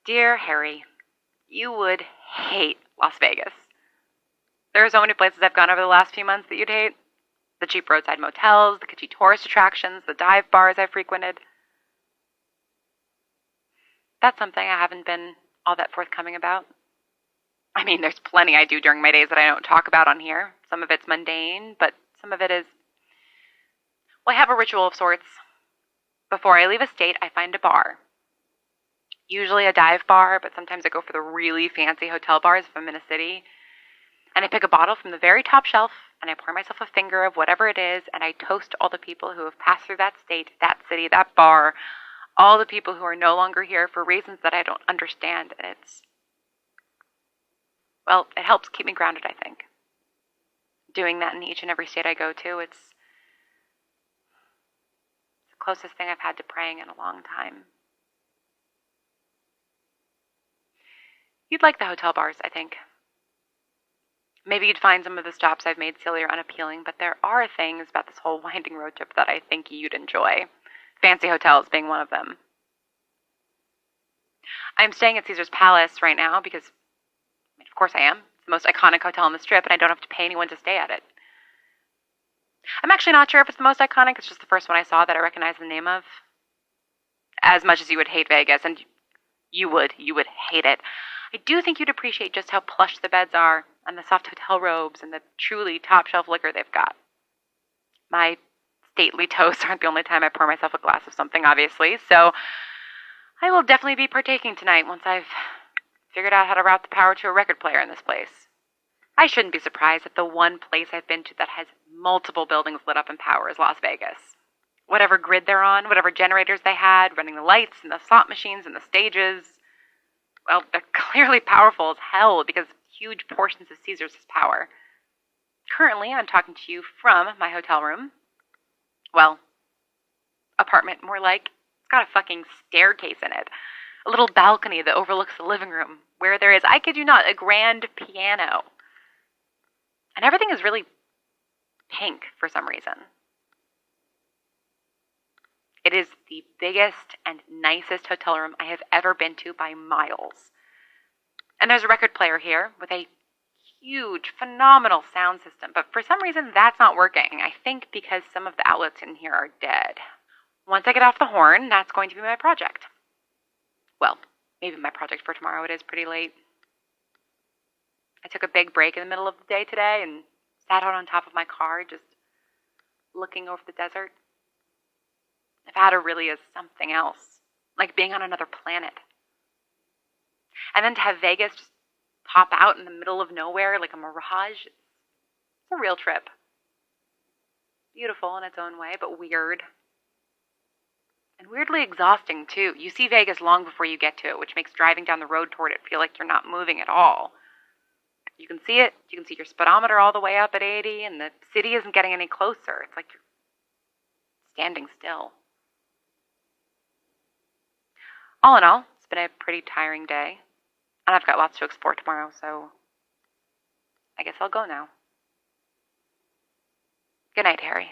Dear Harry, you would hate Las Vegas. There are so many places I've gone over the last few months that you'd hate. The cheap roadside motels, the kitschy tourist attractions, the dive bars I've frequented. That's something I haven't been all that forthcoming about. I mean, there's plenty I do during my days that I don't talk about on here. Some of it's mundane, but some of it is... Well, I have a ritual of sorts. Before I leave a state, I find a bar. Usually a dive bar, but sometimes I go for the really fancy hotel bars if I'm in a city. And I pick a bottle from the very top shelf, and I pour myself a finger of whatever it is, and I toast all the people who have passed through that state, that city, that bar, all the people who are no longer here for reasons that I don't understand. And well, it helps keep me grounded, I think. Doing that in each and every state I go to, it's the closest thing I've had to praying in a long time. You'd like the hotel bars, I think. Maybe you'd find some of the stops I've made silly or unappealing, but there are things about this whole winding road trip that I think you'd enjoy. Fancy hotels being one of them. I'm staying at Caesar's Palace right now because, of course I am. It's the most iconic hotel on the Strip, and I don't have to pay anyone to stay at it. I'm actually not sure if it's the most iconic. It's just the first one I saw that I recognize the name of. As much as you would hate Vegas, and you would hate it, I do think you'd appreciate just how plush the beds are, and the soft hotel robes, and the truly top-shelf liquor they've got. My stately toasts aren't the only time I pour myself a glass of something, obviously, so I will definitely be partaking tonight once I've figured out how to route the power to a record player in this place. I shouldn't be surprised that the one place I've been to that has multiple buildings lit up in power is Las Vegas. Whatever grid they're on, whatever generators they had, running the lights and the slot machines and the stages, well, they're clearly powerful as hell because huge portions of Caesars' power. Currently, I'm talking to you from my hotel room. Well, apartment, more like. It's got a fucking staircase in it. A little balcony that overlooks the living room, where there is, I kid you not, a grand piano. And everything is really pink for some reason. It is the biggest and nicest hotel room I have ever been to by miles. And there's a record player here with a huge, phenomenal sound system. But for some reason, that's not working. I think because some of the outlets in here are dead. Once I get off the horn, that's going to be my project. Well, maybe my project for tomorrow. It is pretty late. I took a big break in the middle of the day today and sat out on top of my car just looking over the desert. Nevada really is something else, like being on another planet. And then to have Vegas just pop out in the middle of nowhere like a mirage, it's a real trip. Beautiful in its own way, but weird. And weirdly exhausting, too. You see Vegas long before you get to it, which makes driving down the road toward it feel like you're not moving at all. You can see it. You can see your speedometer all the way up at 80, and the city isn't getting any closer. It's like you're standing still. All in all, it's been a pretty tiring day. And I've got lots to explore tomorrow, so I guess I'll go now. Good night, Harry.